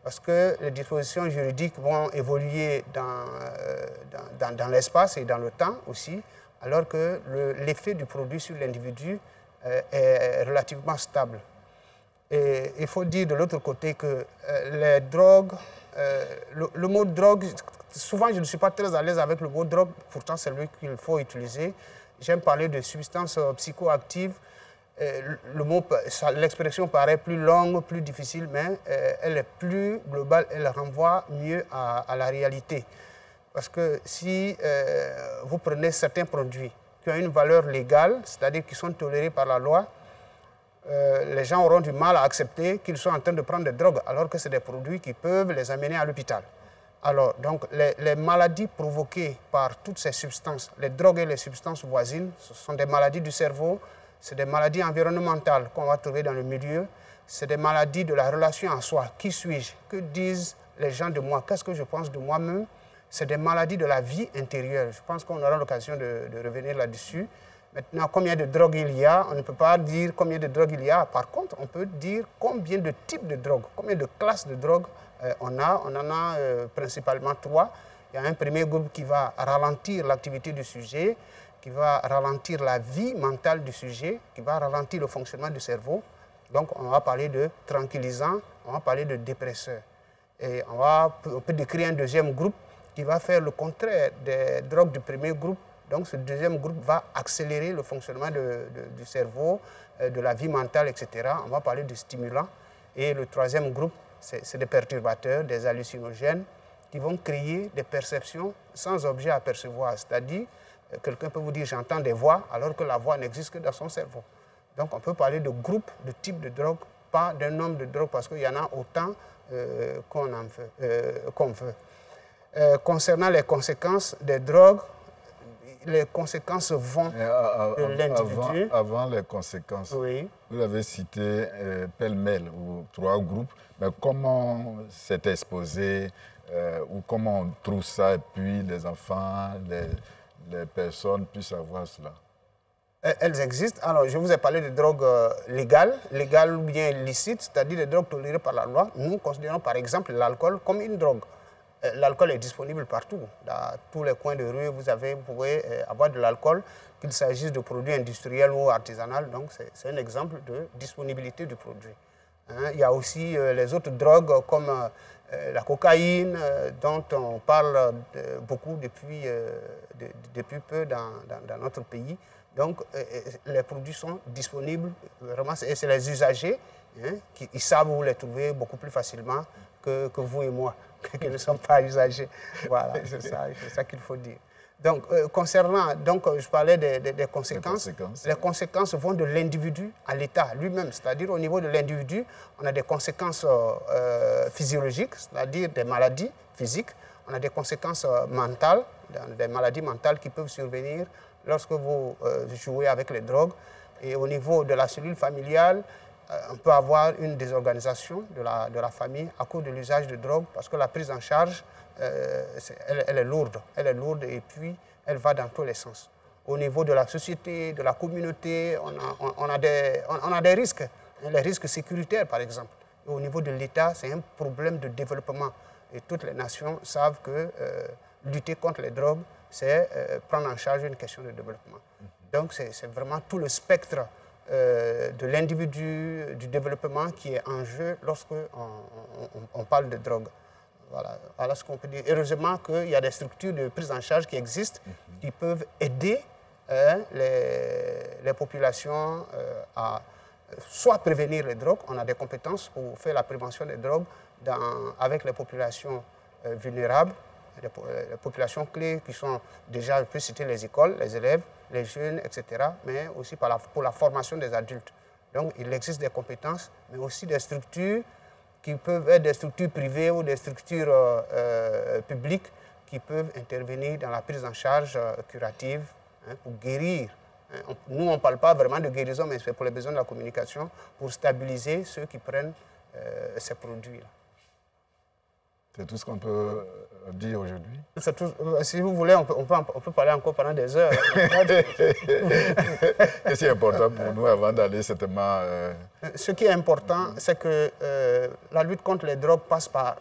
[SPEAKER 3] Parce que les dispositions juridiques vont évoluer dans l'espace et dans le temps aussi, alors que l'effet du produit sur l'individu est relativement stable. Et il faut dire de l'autre côté que les drogues, le mot drogue, souvent je ne suis pas très à l'aise avec le mot drogue, pourtant c'est lui qu'il faut utiliser. J'aime parler de substances psychoactives. L'expression paraît plus longue, plus difficile, mais elle est plus globale, elle renvoie mieux à la réalité. Parce que si vous prenez certains produits qui ont une valeur légale, c'est-à-dire qui sont tolérés par la loi, les gens auront du mal à accepter qu'ils soient en train de prendre des drogues, alors que c'est des produits qui peuvent les amener à l'hôpital. Alors, donc, les maladies provoquées par toutes ces substances, les drogues et les substances voisines, ce sont des maladies du cerveau, c'est des maladies environnementales qu'on va trouver dans le milieu, c'est des maladies de la relation à soi. Qui suis-je? Que disent les gens de moi? Qu'est-ce que je pense de moi-même? C'est des maladies de la vie intérieure. Je pense qu'on aura l'occasion de revenir là-dessus. Maintenant, combien de drogues il y a? On ne peut pas dire combien de drogues il y a. Par contre, on peut dire combien de types de drogues, combien de classes de drogues on a. On en a principalement 3. Il y a un premier groupe qui va ralentir l'activité du sujet, qui va ralentir la vie mentale du sujet, qui va ralentir le fonctionnement du cerveau. Donc, on va parler de tranquillisants, on va parler de dépresseurs. Et on peut décrire un deuxième groupe qui va faire le contraire des drogues du premier groupe. Donc, ce deuxième groupe va accélérer le fonctionnement du cerveau, de la vie mentale, etc. On va parler de stimulants. Et le troisième groupe, c'est des perturbateurs, des hallucinogènes, qui vont créer des perceptions sans objet à percevoir. C'est-à-dire, quelqu'un peut vous dire « j'entends des voix », alors que la voix n'existe que dans son cerveau. Donc, on peut parler de groupes, de types de drogues, pas d'un nombre de drogues, parce qu'il y en a autant qu'on veut. Concernant les conséquences des drogues, les conséquences vont de l'individu.
[SPEAKER 1] Avant les conséquences,
[SPEAKER 3] oui.
[SPEAKER 1] Vous avez cité pêle-mêle ou 3 groupes. Mais comment c'est exposé ou comment on trouve ça et puis les enfants, les personnes puissent savoir cela?
[SPEAKER 3] Elles existent. Alors, je vous ai parlé de drogues légales ou bien illicites, c'est-à-dire des drogues tolérées par la loi. Nous considérons par exemple l'alcool comme une drogue. L'alcool est disponible partout. Dans tous les coins de rue, vous pouvez avoir de l'alcool, qu'il s'agisse de produits industriels ou artisanaux. Donc, c'est un exemple de disponibilité du produit. Hein, il y a aussi les autres drogues comme la cocaïne, dont on parle beaucoup depuis peu dans notre pays. Donc, les produits sont disponibles, vraiment, et c'est les usagers qui savent où les trouver beaucoup plus facilement que vous et moi, qui ne sommes pas usagers. Voilà, c'est ça qu'il faut dire. Donc, je parlais des conséquences. Les conséquences vont de l'individu à l'État lui-même. C'est-à-dire, au niveau de l'individu, on a des conséquences physiologiques, c'est-à-dire des maladies physiques. On a des conséquences mentales, des maladies mentales qui peuvent survenir lorsque vous jouez avec les drogues. Et au niveau de la cellule familiale, on peut avoir une désorganisation de la famille à cause de l'usage de drogue, parce que la prise en charge, elle est lourde. Elle est lourde et puis elle va dans tous les sens. Au niveau de la société, de la communauté, on a des risques. Les risques sécuritaires, par exemple. Et au niveau de l'État, c'est un problème de développement. Et toutes les nations savent que lutter contre les drogues, c'est prendre en charge une question de développement. Donc, c'est vraiment tout le spectre de l'individu, du développement qui est en jeu lorsqu'on parle de drogue. Voilà ce qu'on peut dire. Heureusement qu'il y a des structures de prise en charge qui existent, qui peuvent aider les populations à soit prévenir les drogues. On a des compétences pour faire la prévention des drogues avec les populations vulnérables, les populations clés qui sont déjà, je peux citer les écoles, les élèves, les jeunes, etc., mais aussi pour la formation des adultes. Donc, il existe des compétences, mais aussi des structures qui peuvent être des structures privées ou des structures publiques qui peuvent intervenir dans la prise en charge curative pour guérir. Nous, on ne parle pas vraiment de guérison, mais c'est pour les besoins de la communication, pour stabiliser ceux qui prennent ces produits-là.
[SPEAKER 1] C'est tout ce qu'on peut dire aujourd'hui.
[SPEAKER 3] Si vous voulez, on peut parler encore pendant des heures.
[SPEAKER 1] Qu'est-ce qui est important pour nous avant d'aller certainement...
[SPEAKER 3] Ce qui est important, c'est que la lutte contre les drogues passe par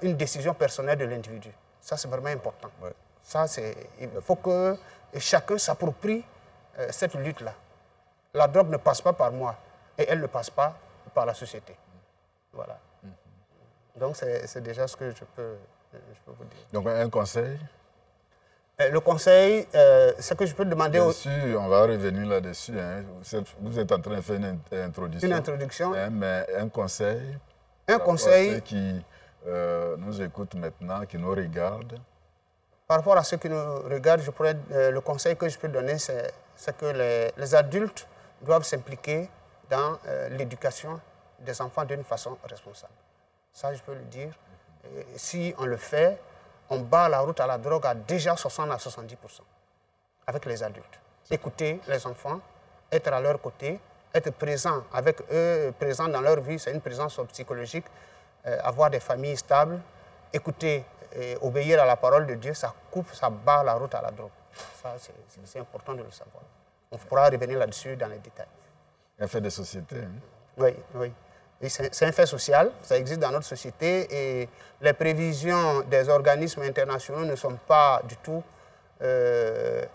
[SPEAKER 3] une décision personnelle de l'individu. Ça, c'est vraiment important.
[SPEAKER 2] Ouais.
[SPEAKER 3] Il faut que chacun s'approprie cette lutte-là. La drogue ne passe pas par moi et elle ne passe pas par la société. Voilà. Donc, c'est déjà ce que je peux vous dire.
[SPEAKER 1] Donc, un conseil?
[SPEAKER 3] Le conseil, ce que je peux demander...
[SPEAKER 1] Bien sûr, on va revenir là-dessus. Hein. Vous êtes en train de faire une introduction.
[SPEAKER 3] Une introduction.
[SPEAKER 1] Hein, mais un conseil?
[SPEAKER 3] Un conseil...
[SPEAKER 1] Ceux qui nous écoutent maintenant, qui nous regardent.
[SPEAKER 3] Par rapport à ceux qui nous regardent, le conseil que je peux donner, c'est que les adultes doivent s'impliquer dans l'éducation des enfants d'une façon responsable. Ça, je peux le dire. Et si on le fait, on bat la route à la drogue à déjà 60 à 70% avec les adultes. Écouter les enfants, être à leur côté, être présent avec eux, présent dans leur vie, c'est une présence psychologique, avoir des familles stables, écouter et obéir à la parole de Dieu, ça coupe, ça bat la route à la drogue. Ça, c'est important de le savoir. On pourra revenir là-dessus dans les détails.
[SPEAKER 1] Un fait de société. Hein?
[SPEAKER 3] Oui, oui. C'est un fait social, ça existe dans notre société et les prévisions des organismes internationaux ne sont pas du tout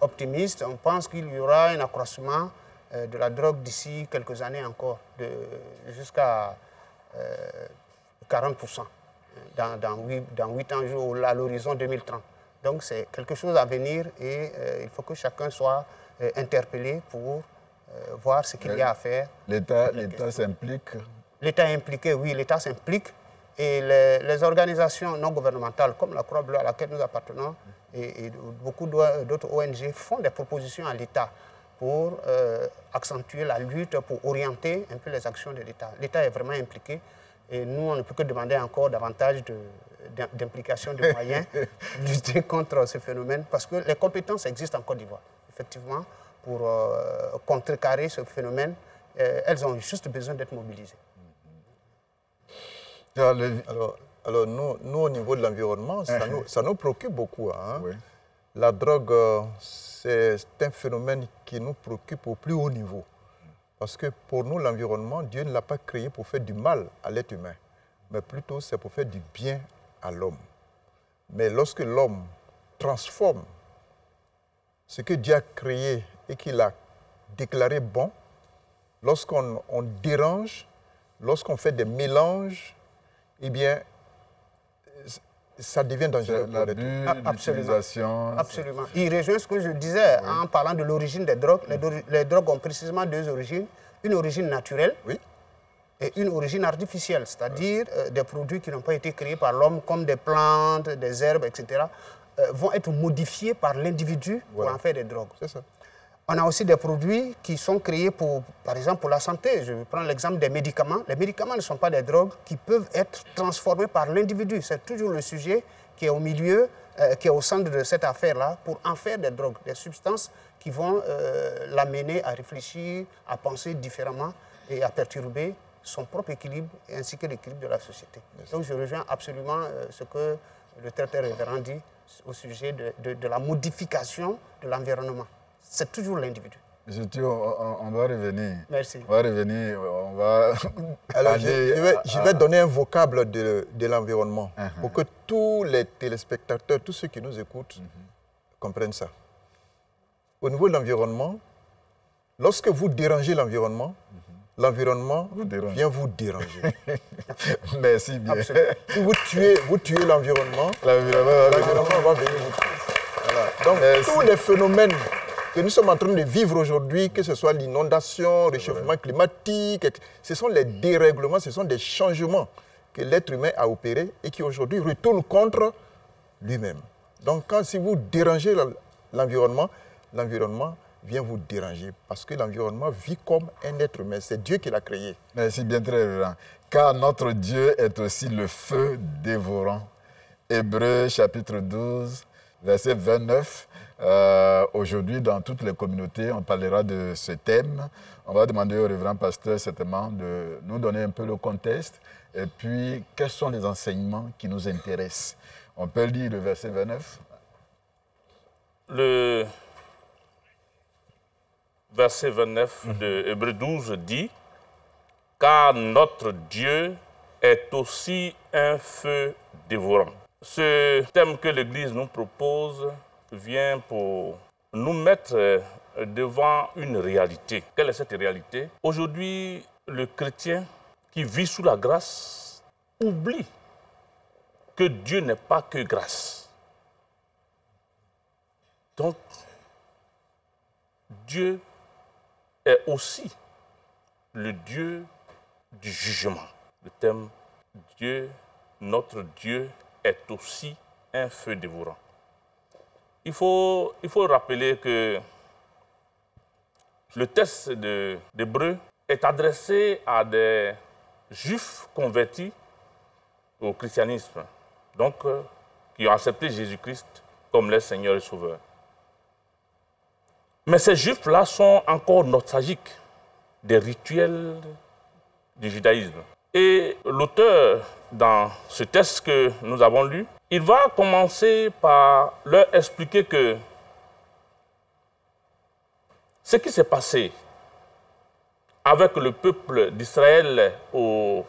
[SPEAKER 3] optimistes. On pense qu'il y aura un accroissement de la drogue d'ici quelques années encore, jusqu'à 40% dans 8 ans à l'horizon 2030. Donc c'est quelque chose à venir et il faut que chacun soit interpellé pour voir ce qu'il y a à faire.
[SPEAKER 1] L'État s'implique?
[SPEAKER 3] L'État est impliqué, oui, l'État s'implique. Et les organisations non gouvernementales, comme la Croix-Bleue à laquelle nous appartenons, et beaucoup d'autres ONG font des propositions à l'État pour accentuer la lutte, pour orienter un peu les actions de l'État. L'État est vraiment impliqué. Et nous, on ne peut que demander encore davantage d'implication de moyens pour lutter contre ce phénomène, parce que les compétences existent en Côte d'Ivoire, effectivement, pour contrecarrer ce phénomène. Elles ont juste besoin d'être mobilisées.
[SPEAKER 2] Alors nous, au niveau de l'environnement, ça nous préoccupe beaucoup. Hein?
[SPEAKER 1] Oui.
[SPEAKER 2] La drogue, c'est un phénomène qui nous préoccupe au plus haut niveau. Parce que pour nous, l'environnement, Dieu ne l'a pas créé pour faire du mal à l'être humain, mais plutôt c'est pour faire du bien à l'homme. Mais lorsque l'homme transforme ce que Dieu a créé et qu'il a déclaré bon, lorsqu'on dérange, lorsqu'on fait des mélanges, eh bien, ça devient dangereux.
[SPEAKER 1] L'abus, l'utilisation.
[SPEAKER 3] Absolument. Il rejoint ce que je disais en parlant de l'origine des drogues. Les drogues ont précisément deux origines. Une origine naturelle et une origine artificielle, c'est-à-dire des produits qui n'ont pas été créés par l'homme, comme des plantes, des herbes, etc., vont être modifiés par l'individu pour en faire des drogues.
[SPEAKER 2] C'est ça.
[SPEAKER 3] On a aussi des produits qui sont créés, par exemple, pour la santé. Je vais prendre l'exemple des médicaments. Les médicaments ne sont pas des drogues qui peuvent être transformés par l'individu. C'est toujours le sujet qui est au milieu, qui est au centre de cette affaire-là, pour en faire des drogues, des substances qui vont l'amener à réfléchir, à penser différemment et à perturber son propre équilibre ainsi que l'équilibre de la société. Donc je rejoins absolument ce que le très révérend dit au sujet de la modification de l'environnement. C'est toujours l'individu.
[SPEAKER 1] Monsieur Thio, on va revenir.
[SPEAKER 3] Merci.
[SPEAKER 1] On va revenir, on va...
[SPEAKER 2] Alors, je vais donner un vocable de l'environnement pour que tous les téléspectateurs, tous ceux qui nous écoutent, comprennent ça. Au niveau de l'environnement, lorsque vous dérangez l'environnement, l'environnement vient vous déranger.
[SPEAKER 1] Merci bien.
[SPEAKER 2] Si vous tuez l'environnement, l'environnement va venir vous tuer. Voilà. Donc, tous les phénomènes que nous sommes en train de vivre aujourd'hui, que ce soit l'inondation, le réchauffement climatique, ce sont les dérèglements, ce sont des changements que l'être humain a opérés et qui aujourd'hui retournent contre lui-même. Donc si vous dérangez l'environnement, l'environnement vient vous déranger parce que l'environnement vit comme un être humain. C'est Dieu qui l'a créé.
[SPEAKER 1] Merci bien, très bien. Car notre Dieu est aussi le feu dévorant. Hébreux chapitre 12, verset 29. Aujourd'hui, dans toutes les communautés, on parlera de ce thème. On va demander au révérend pasteur certainement de nous donner un peu le contexte et puis quels sont les enseignements qui nous intéressent. On peut lire le verset 29.
[SPEAKER 4] Le verset 29 de Hébreux 12 dit « Car notre Dieu est aussi un feu dévorant ». Ce thème que l'Église nous propose vient pour nous mettre devant une réalité. Quelle est cette réalité? Aujourd'hui, le chrétien qui vit sous la grâce oublie que Dieu n'est pas que grâce. Donc, Dieu est aussi le Dieu du jugement. Le thème Dieu, notre Dieu, est aussi un feu dévorant. Il faut rappeler que le texte d'Hébreux est adressé à des juifs convertis au christianisme, donc qui ont accepté Jésus-Christ comme leur Seigneur et Sauveur. Mais ces juifs-là sont encore nostalgiques des rituels du judaïsme. Et l'auteur, dans ce texte que nous avons lu, il va commencer par leur expliquer que ce qui s'est passé avec le peuple d'Israël au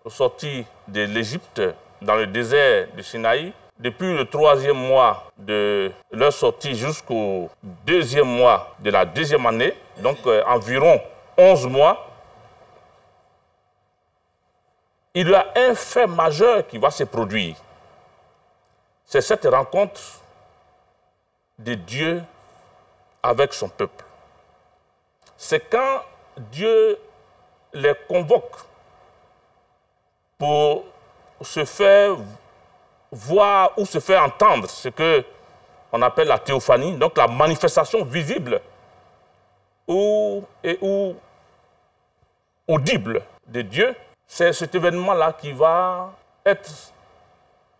[SPEAKER 4] sorti de l'Égypte dans le désert de Sinaï, depuis le 3e mois de leur sortie jusqu'au 2e mois de la 2e année, donc environ 11 mois, il y a un fait majeur qui va se produire. C'est cette rencontre de Dieu avec son peuple. C'est quand Dieu les convoque pour se faire voir ou se faire entendre ce qu'on appelle la théophanie, donc la manifestation visible ou audible de Dieu. C'est cet événement-là qui va être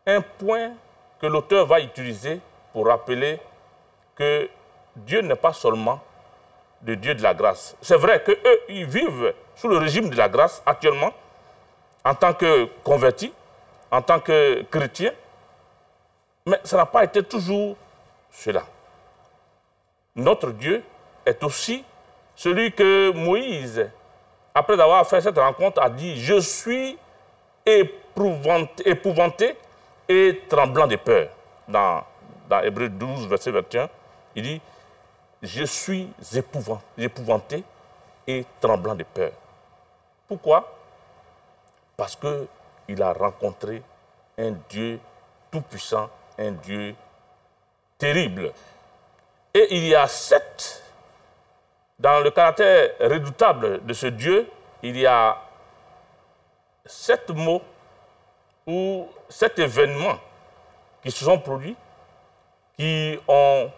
[SPEAKER 4] un point que l'auteur va utiliser pour rappeler que Dieu n'est pas seulement le Dieu de la grâce. C'est vrai qu'eux, ils vivent sous le régime de la grâce actuellement, en tant que convertis, en tant que chrétiens, mais ça n'a pas été toujours cela. Notre Dieu est aussi celui que Moïse, après avoir fait cette rencontre, a dit « Je suis épouvanté et tremblant de peur ». Dans Hébreux 12, verset 21, il dit « Je suis épouvanté et tremblant de peur ». Pourquoi? Parce qu'il a rencontré un Dieu tout-puissant, un Dieu terrible. Et il y a dans le caractère redoutable de ce Dieu, il y a 7 mots ou 7 événements qui se sont produits, qui ont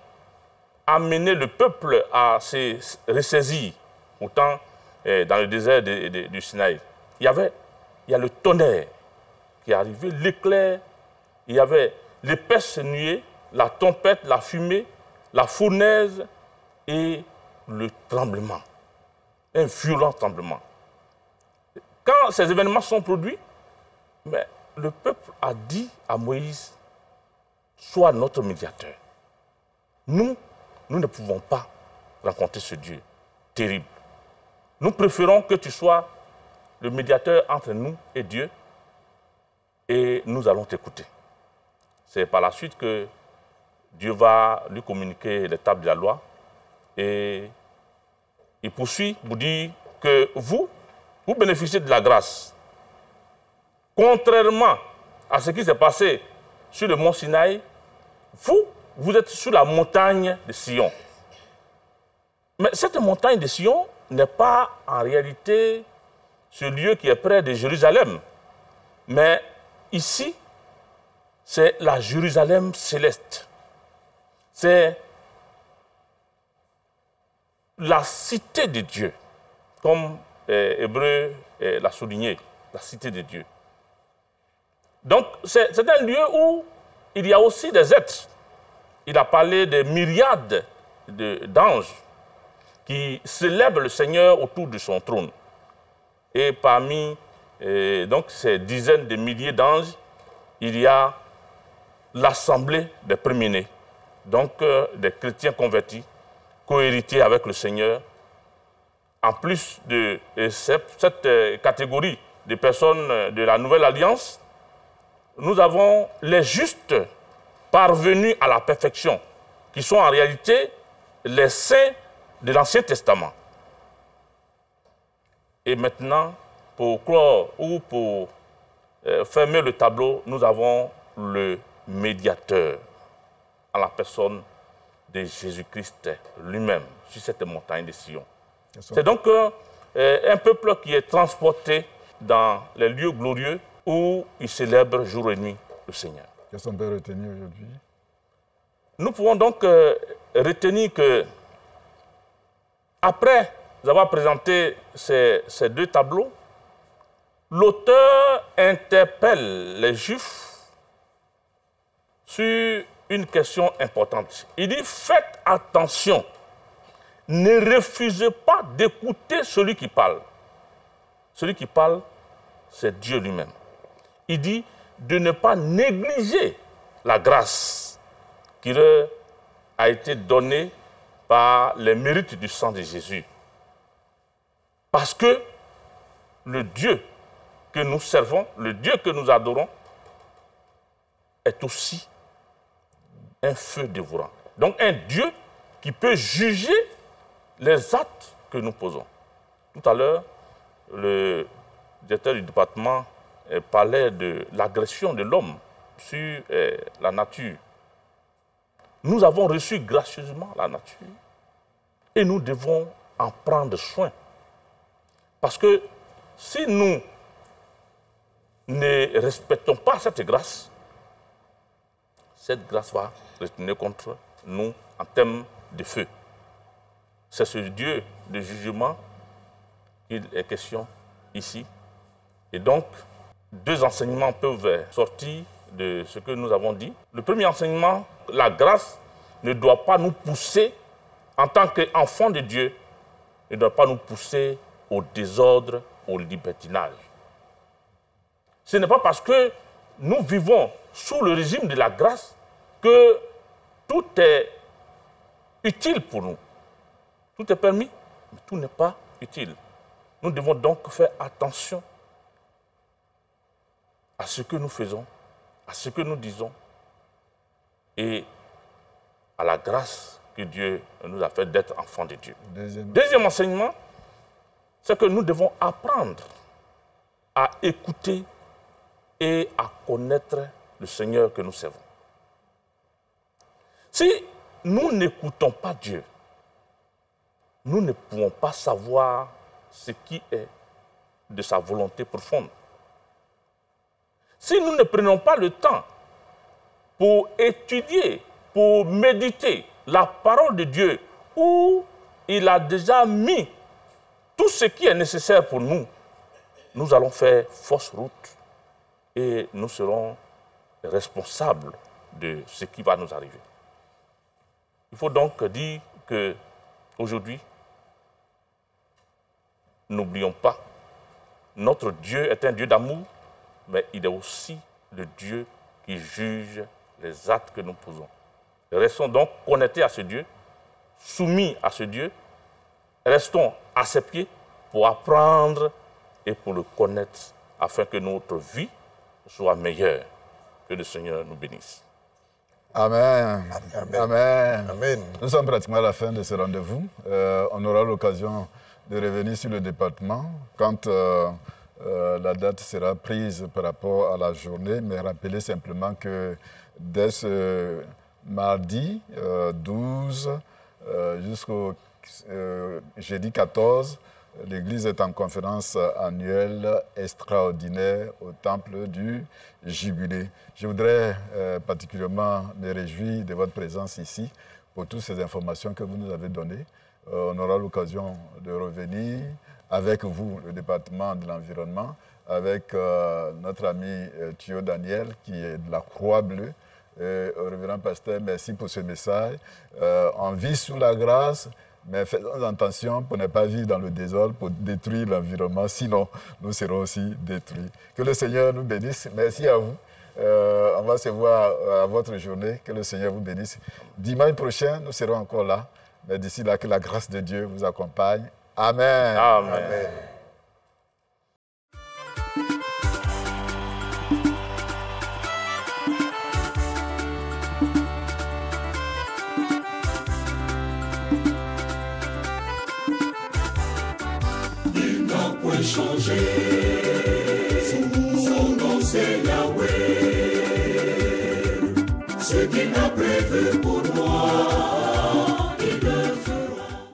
[SPEAKER 4] amené le peuple à se ressaisir, autant dans le désert du Sinaï. Il y a le tonnerre qui est arrivé, l'éclair, il y avait l'épaisse nuée, la tempête, la fumée, la fournaise et le tremblement, un violent tremblement. Quand ces événements sont produits, le peuple a dit à Moïse, sois notre médiateur. Nous ne pouvons pas rencontrer ce Dieu terrible. Nous préférons que tu sois le médiateur entre nous et Dieu, et nous allons t'écouter. C'est par la suite que Dieu va lui communiquer les tables de la loi, et il poursuit pour dire que vous bénéficiez de la grâce. Contrairement à ce qui s'est passé sur le mont Sinaï, vous êtes sur la montagne de Sion. Mais cette montagne de Sion n'est pas en réalité ce lieu qui est près de Jérusalem. Mais ici, c'est la Jérusalem céleste. C'est la cité de Dieu, comme Hébreux l'a souligné, la cité de Dieu. Donc, c'est un lieu où il y a aussi des êtres il a parlé des myriades d'anges qui célèbrent le Seigneur autour de son trône. Et parmi donc, ces dizaines de milliers d'anges, il y a l'assemblée des premiers-nés, donc des chrétiens convertis, cohéritiers avec le Seigneur. En plus de cette catégorie de personnes de la Nouvelle Alliance, nous avons les justes parvenus à la perfection, qui sont en réalité les saints de l'Ancien Testament. Et maintenant, pour clore ou pour fermer le tableau, nous avons le médiateur en la personne de Jésus-Christ lui-même sur cette montagne de Sion. C'est donc un peuple qui est transporté dans les lieux glorieux où il célèbre jour et nuit le Seigneur.
[SPEAKER 1] Qu'est-ce qu'on peut retenir aujourd'hui?
[SPEAKER 4] Nous pouvons donc retenir que, après avoir présenté ces deux tableaux, l'auteur interpelle les Juifs sur une question importante. Il dit, faites attention, ne refusez pas d'écouter celui qui parle. Celui qui parle, c'est Dieu lui-même. Il dit de ne pas négliger la grâce qui leur a été donnée par les mérites du sang de Jésus. Parce que le Dieu que nous servons, le Dieu que nous adorons, est aussi un feu dévorant. Donc un Dieu qui peut juger les actes que nous posons. Tout à l'heure, le directeur du département parlait de l'agression de l'homme sur la nature. Nous avons reçu gracieusement la nature et nous devons en prendre soin. Parce que si nous ne respectons pas cette grâce va retourner contre nous en termes de feu. C'est ce Dieu de jugement qu'il est question ici. Et donc, deux enseignements peuvent sortir de ce que nous avons dit. Le premier enseignement, la grâce ne doit pas nous pousser, en tant qu'enfants de Dieu, ne doit pas nous pousser au désordre, au libertinage. Ce n'est pas parce que nous vivons sous le régime de la grâce que tout est utile pour nous. Tout est permis, mais tout n'est pas utile. Nous devons donc faire attention à ce que nous faisons, à ce que nous disons et à la grâce que Dieu nous a fait d'être enfants de Dieu. Deuxième enseignement, c'est que nous devons apprendre à écouter et à connaître le Seigneur que nous servons. Si nous n'écoutons pas Dieu, nous ne pouvons pas savoir ce qui est de sa volonté profonde. Si nous ne prenons pas le temps pour étudier, pour méditer la parole de Dieu, où il a déjà mis tout ce qui est nécessaire pour nous, nous allons faire fausse route et nous serons responsables de ce qui va nous arriver. Il faut donc dire qu'aujourd'hui, n'oublions pas, notre Dieu est un Dieu d'amour, mais il est aussi le Dieu qui juge les actes que nous posons. Restons donc connectés à ce Dieu, soumis à ce Dieu, restons à ses pieds pour apprendre et pour le connaître, afin que notre vie soit meilleure. Que le Seigneur nous bénisse.
[SPEAKER 1] Amen.
[SPEAKER 2] Amen.
[SPEAKER 1] Amen.
[SPEAKER 2] Amen.
[SPEAKER 1] Nous sommes pratiquement à la fin de ce rendez-vous. On aura l'occasion de revenir sur le département quand la date sera prise par rapport à la journée, mais rappelez simplement que dès ce mardi 12 jusqu'au jeudi 14, l'Église est en conférence annuelle extraordinaire au Temple du Jubilé. Je voudrais particulièrement me réjouir de votre présence ici pour toutes ces informations que vous nous avez données. On aura l'occasion de revenir avec vous, le département de l'environnement, avec notre ami Thio Daniel, qui est de la Croix-Bleue, Révérend pasteur, merci pour ce message. On vit sous la grâce, mais faisons attention pour ne pas vivre dans le désordre, pour détruire l'environnement, sinon nous serons aussi détruits. Que le Seigneur nous bénisse. Merci à vous. On va se voir à votre journée. Que le Seigneur vous bénisse. Dimanche prochain, nous serons encore là. Mais d'ici là, que la grâce de Dieu vous accompagne. Amen.
[SPEAKER 4] Amen.
[SPEAKER 1] Amen.
[SPEAKER 5] Changer, son nom c'est Yahweh, ce qu'il a prévu.